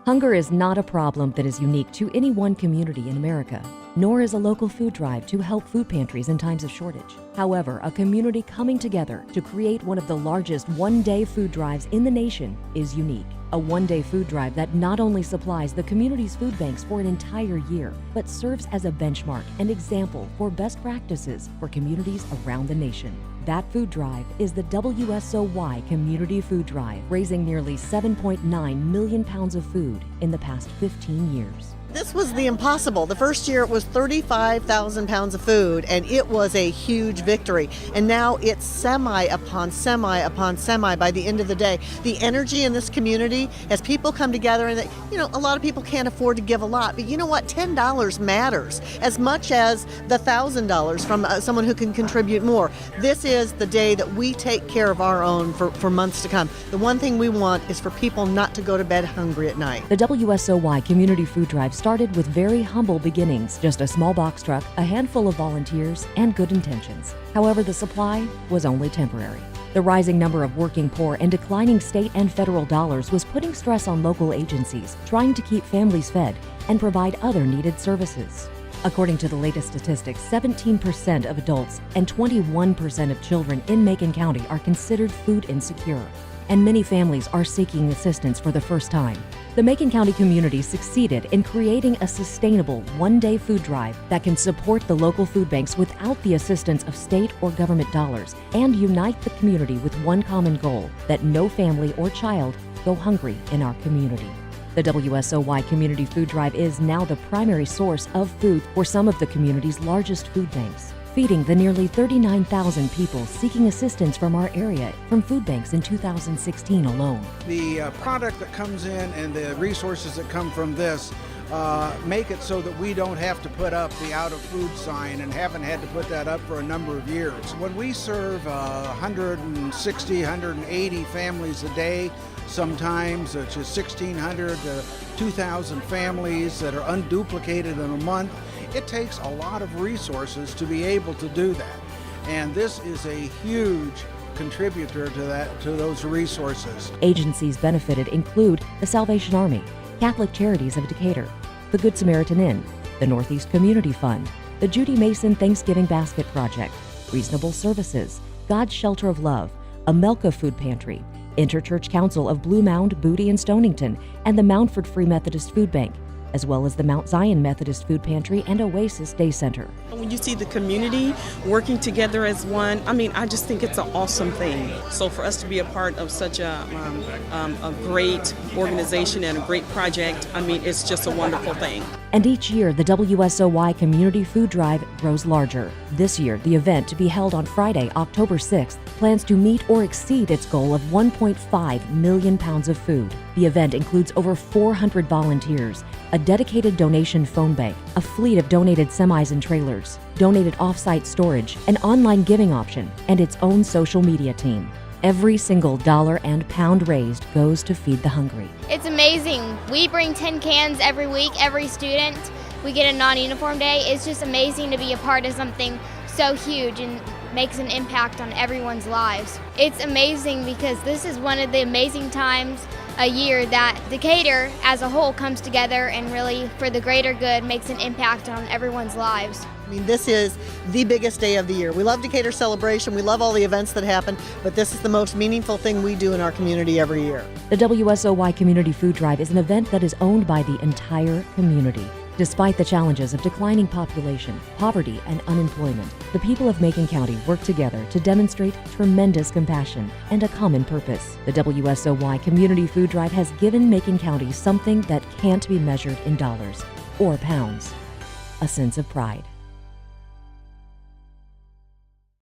Hunger is not a problem that is unique to any one community in America, nor is a local food drive to help food pantries in times of shortage. However, a community coming together to create one of the largest one-day food drives in the nation is unique. A one-day food drive that not only supplies the community's food banks for an entire year, but serves as a benchmark and example for best practices for communities around the nation. That food drive is the WSOY Community Food Drive, raising nearly 7.9 million pounds of food in the past 15 years. This was the impossible. The first year it was 35,000 pounds of food, and it was a huge victory. And now it's semi upon semi upon semi by the end of the day. The energy in this community, as people come together, and a lot of people can't afford to give a lot, but you know what? $10 matters as much as the $1,000 from someone who can contribute more. This is the day that we take care of our own for months to come. The one thing we want is for people not to go to bed hungry at night. The WSOY Community Food Drive started with very humble beginnings, just a small box truck, a handful of volunteers, and good intentions. However, the supply was only temporary. The rising number of working poor and declining state and federal dollars was putting stress on local agencies trying to keep families fed and provide other needed services. According to the latest statistics, 17% of adults and 21% of children in Macon County are considered food insecure, and many families are seeking assistance for the first time. The Macon County community succeeded in creating a sustainable one-day food drive that can support the local food banks without the assistance of state or government dollars and unite the community with one common goal: that no family or child go hungry in our community. The WSOY Community Food Drive is now the primary source of food for some of the community's largest food banks, feeding the nearly 39,000 people seeking assistance from our area from food banks in 2016 alone. The product that comes in and the resources that come from this make it so that we don't have to put up the out of food sign, and haven't had to put that up for a number of years. When we serve 160, 180 families a day, sometimes, which is 1,600 to 2,000 families that are unduplicated in a month, it takes a lot of resources to be able to do that. And this is a huge contributor to those resources. Agencies benefited include the Salvation Army, Catholic Charities of Decatur, the Good Samaritan Inn, the Northeast Community Fund, the Judy Mason Thanksgiving Basket Project, Reasonable Services, God's Shelter of Love, Amelka Food Pantry, Interchurch Council of Blue Mound, Booty, and Stonington, and the Mountford Free Methodist Food Bank, as well as the Mount Zion Methodist Food Pantry and Oasis Day Center. When you see the community working together as one, I just think it's an awesome thing. So for us to be a part of such a great organization and a great project, it's just a wonderful thing. And each year, the WSOY Community Food Drive grows larger. This year, the event, to be held on Friday, October 6th, plans to meet or exceed its goal of 1.5 million pounds of food. The event includes over 400 volunteers, a dedicated donation phone bank, a fleet of donated semis and trailers, donated off-site storage, an online giving option, and its own social media team. Every single dollar and pound raised goes to feed the hungry. It's amazing. We bring 10 cans every week, every student. We get a non-uniform day. It's just amazing to be a part of something so huge and makes an impact on everyone's lives. It's amazing because this is one of the amazing times a year that Decatur as a whole comes together and really, for the greater good, makes an impact on everyone's lives. This is the biggest day of the year. We love Decatur Celebration, we love all the events that happen, but this is the most meaningful thing we do in our community every year. The WSOY Community Food Drive is an event that is owned by the entire community. Despite the challenges of declining population, poverty, and unemployment, the people of Macon County work together to demonstrate tremendous compassion and a common purpose. The WSOY Community Food Drive has given Macon County something that can't be measured in dollars or pounds: a sense of pride.